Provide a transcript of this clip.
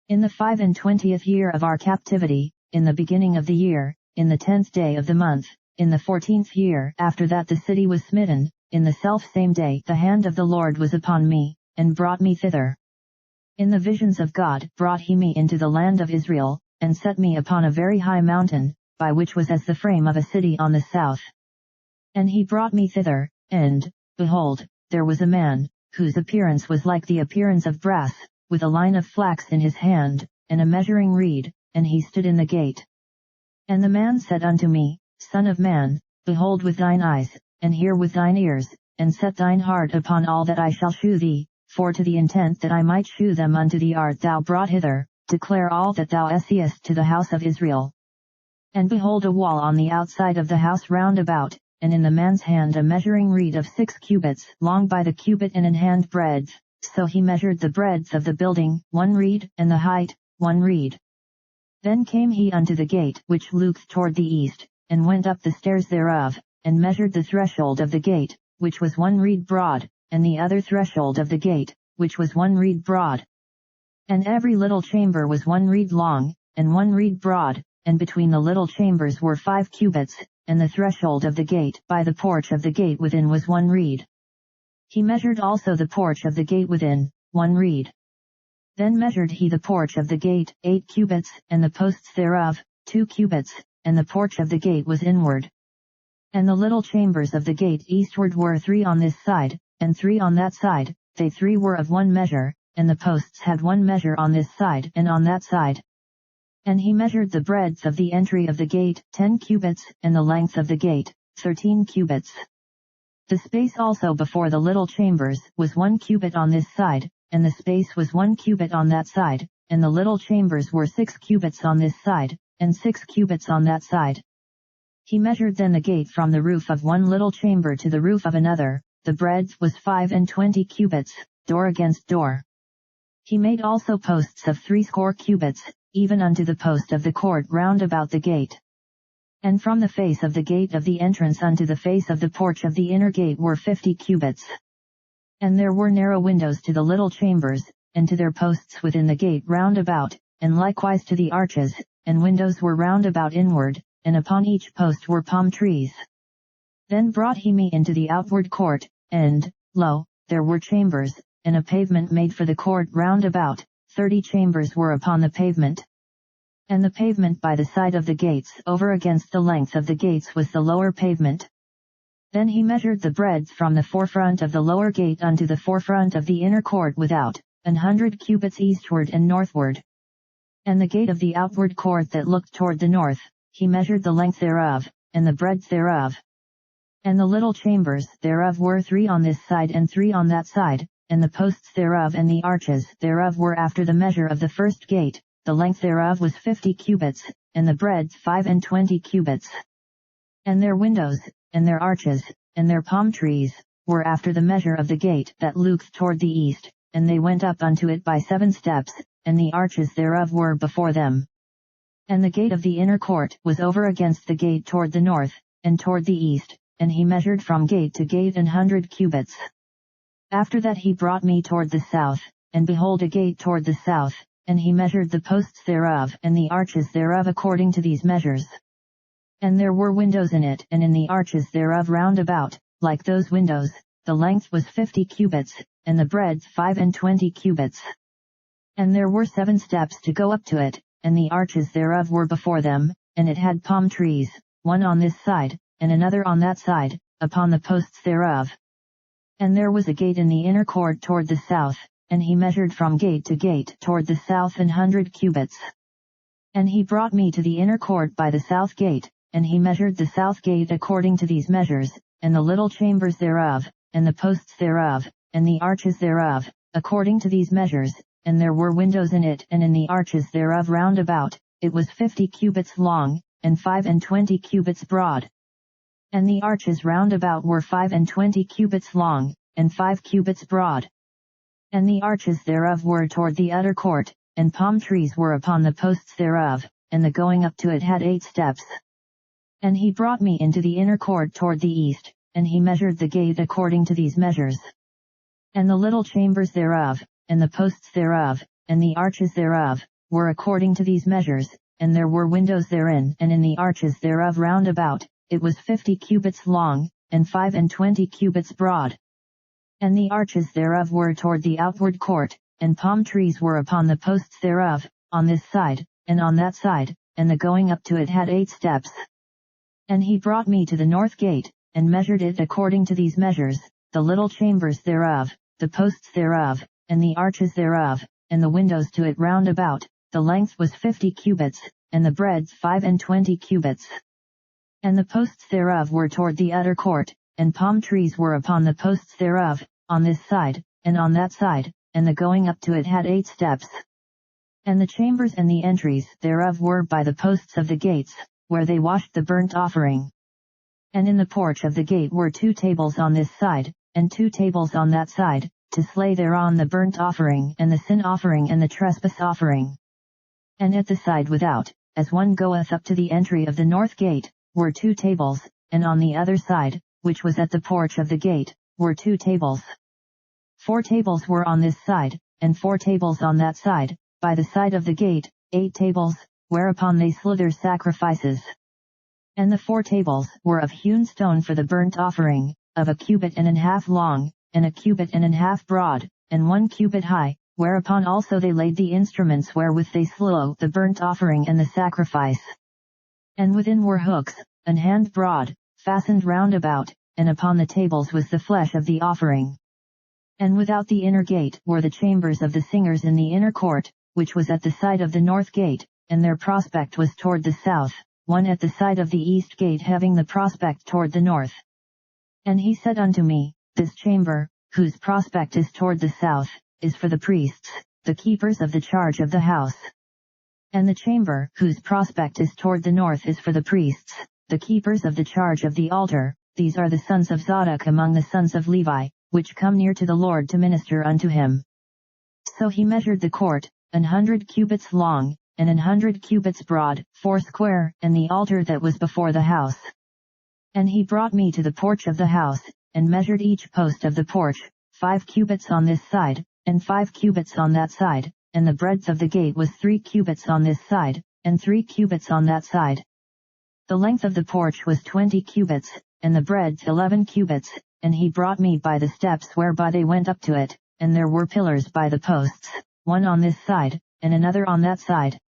In the 25th year of our captivity, in the beginning of the year, in the 10th day of the month, in the 14th year after that the city was smitten, in the selfsame day the hand of the Lord was upon me, and brought me thither. In the visions of God brought he me into the land of Israel, and set me upon a very high mountain, by which was as the frame of a city on the south. And he brought me thither, and, behold, there was a man, whose appearance was like the appearance of brass, with a line of flax in his hand, and a measuring reed, and he stood in the gate. And the man said unto me, Son of man, behold with thine eyes, and hear with thine ears, and set thine heart upon all that I shall shew thee, for to the intent that I might shew them unto thee art thou brought hither, declare all that thou seest to the house of Israel. And behold a wall on the outside of the house round about, and in the man's hand a measuring reed of 6 cubits long by the cubit and an hand breadth, so he measured the breadth of the building, 1 reed, and the height, 1 reed. Then came he unto the gate which looked toward the east, and went up the stairs thereof, and measured the threshold of the gate, which was 1 reed broad, and the other threshold of the gate, which was 1 reed broad. And every little chamber was 1 reed long, and 1 reed broad, and between the little chambers were 5 cubits, and the threshold of the gate by the porch of the gate within was 1 reed. He measured also the porch of the gate within, 1 reed. Then measured he the porch of the gate, 8 cubits, and the posts thereof, 2 cubits, and the porch of the gate was inward. And the little chambers of the gate eastward were 3 on this side, and 3 on that side, they 3 were of 1 measure, and the posts had 1 measure on this side and on that side. And he measured the breadth of the entry of the gate, 10 cubits, and the length of the gate, 13 cubits. The space also before the little chambers was 1 cubit on this side, and the space was 1 cubit on that side, and the little chambers were 6 cubits on this side, and 6 cubits on that side. He measured then the gate from the roof of one little chamber to the roof of another, the breadth was 25 cubits, door against door. He made also posts of 60 cubits, even unto the post of the court round about the gate. And from the face of the gate of the entrance unto the face of the porch of the inner gate were 50 cubits. And there were narrow windows to the little chambers, and to their posts within the gate round about, and likewise to the arches, and windows were round about inward, and upon each post were palm trees. Then brought he me into the outward court, and, lo, there were chambers, and a pavement made for the court round about, 30 chambers were upon the pavement. And the pavement by the side of the gates over against the length of the gates was the lower pavement. Then he measured the breadth from the forefront of the lower gate unto the forefront of the inner court without, 100 cubits eastward and northward. And the gate of the outward court that looked toward the north, he measured the length thereof, and the breadth thereof. And the little chambers thereof were 3 on this side and 3 on that side, and the posts thereof and the arches thereof were after the measure of the first gate, the length thereof was 50 cubits, and the breadth 25 cubits. And their windows, and their arches, and their palm trees, were after the measure of the gate that looked toward the east, and they went up unto it by 7 steps, and the arches thereof were before them. And the gate of the inner court was over against the gate toward the north, and toward the east, and he measured from gate to gate 100 cubits. After that he brought me toward the south, and behold a gate toward the south, and he measured the posts thereof and the arches thereof according to these measures. And there were windows in it and in the arches thereof round about, like those windows, the length was 50 cubits, and the breadth 25 cubits. And there were 7 steps to go up to it, and the arches thereof were before them, and it had palm trees, one on this side, and another on that side, upon the posts thereof. And there was a gate in the inner court toward the south, and he measured from gate to gate toward the south 100 cubits. And he brought me to the inner court by the south gate, and he measured the south gate according to these measures, and the little chambers thereof, and the posts thereof, and the arches thereof, according to these measures, and there were windows in it and in the arches thereof round about, it was 50 cubits long, and 25 cubits broad. And the arches round about were 25 cubits long, and 5 cubits broad. And the arches thereof were toward the utter court, and palm trees were upon the posts thereof, and the going up to it had 8 steps. And he brought me into the inner court toward the east, and he measured the gate according to these measures. And the little chambers thereof, and the posts thereof, and the arches thereof, were according to these measures, and there were windows therein, and in the arches thereof round about, it was 50 cubits long, and 25 cubits broad. And the arches thereof were toward the outward court, and palm trees were upon the posts thereof, on this side, and on that side, and the going up to it had 8 steps. And he brought me to the north gate, and measured it according to these measures, the little chambers thereof, the posts thereof, and the arches thereof, and the windows to it round about. The length was 50 cubits, and the breadth 25 cubits. And the posts thereof were toward the utter court, and palm trees were upon the posts thereof, on this side, and on that side, and the going up to it had 8 steps. And the chambers and the entries thereof were by the posts of the gates, where they washed the burnt offering. And in the porch of the gate were 2 tables on this side, and 2 tables on that side, to slay thereon the burnt offering and the sin offering and the trespass offering. And at the side without, as one goeth up to the entry of the north gate, were 2 tables, and on the other side, which was at the porch of the gate, were 2 tables. 4 tables were on this side, and 4 tables on that side, by the side of the gate, 8 tables, whereupon they slew their sacrifices. And the 4 tables were of hewn stone for the burnt offering, of 1.5 cubits long, and 1.5 cubits broad, and 1 cubit high, whereupon also they laid the instruments wherewith they slew the burnt offering and the sacrifice. And within were hooks, an hand broad, fastened round about, and upon the tables was the flesh of the offering. And without the inner gate were the chambers of the singers in the inner court, which was at the side of the north gate, and their prospect was toward the south, one at the side of the east gate having the prospect toward the north. And he said unto me, This chamber, whose prospect is toward the south, is for the priests, the keepers of the charge of the house. And the chamber, whose prospect is toward the north, is for the priests, the keepers of the charge of the altar. These are the sons of Zadok among the sons of Levi, which come near to the Lord to minister unto him. So he measured the court, 100 cubits long, and 100 cubits broad, 4 and the altar that was before the house. And he brought me to the porch of the house, and measured each post of the porch, 5 cubits on this side, and 5 cubits on that side, and the breadth of the gate was 3 cubits on this side, and 3 cubits on that side. The length of the porch was 20 cubits, and the breadth 11 cubits, and he brought me by the steps whereby they went up to it, and there were pillars by the posts, one on this side, and another on that side.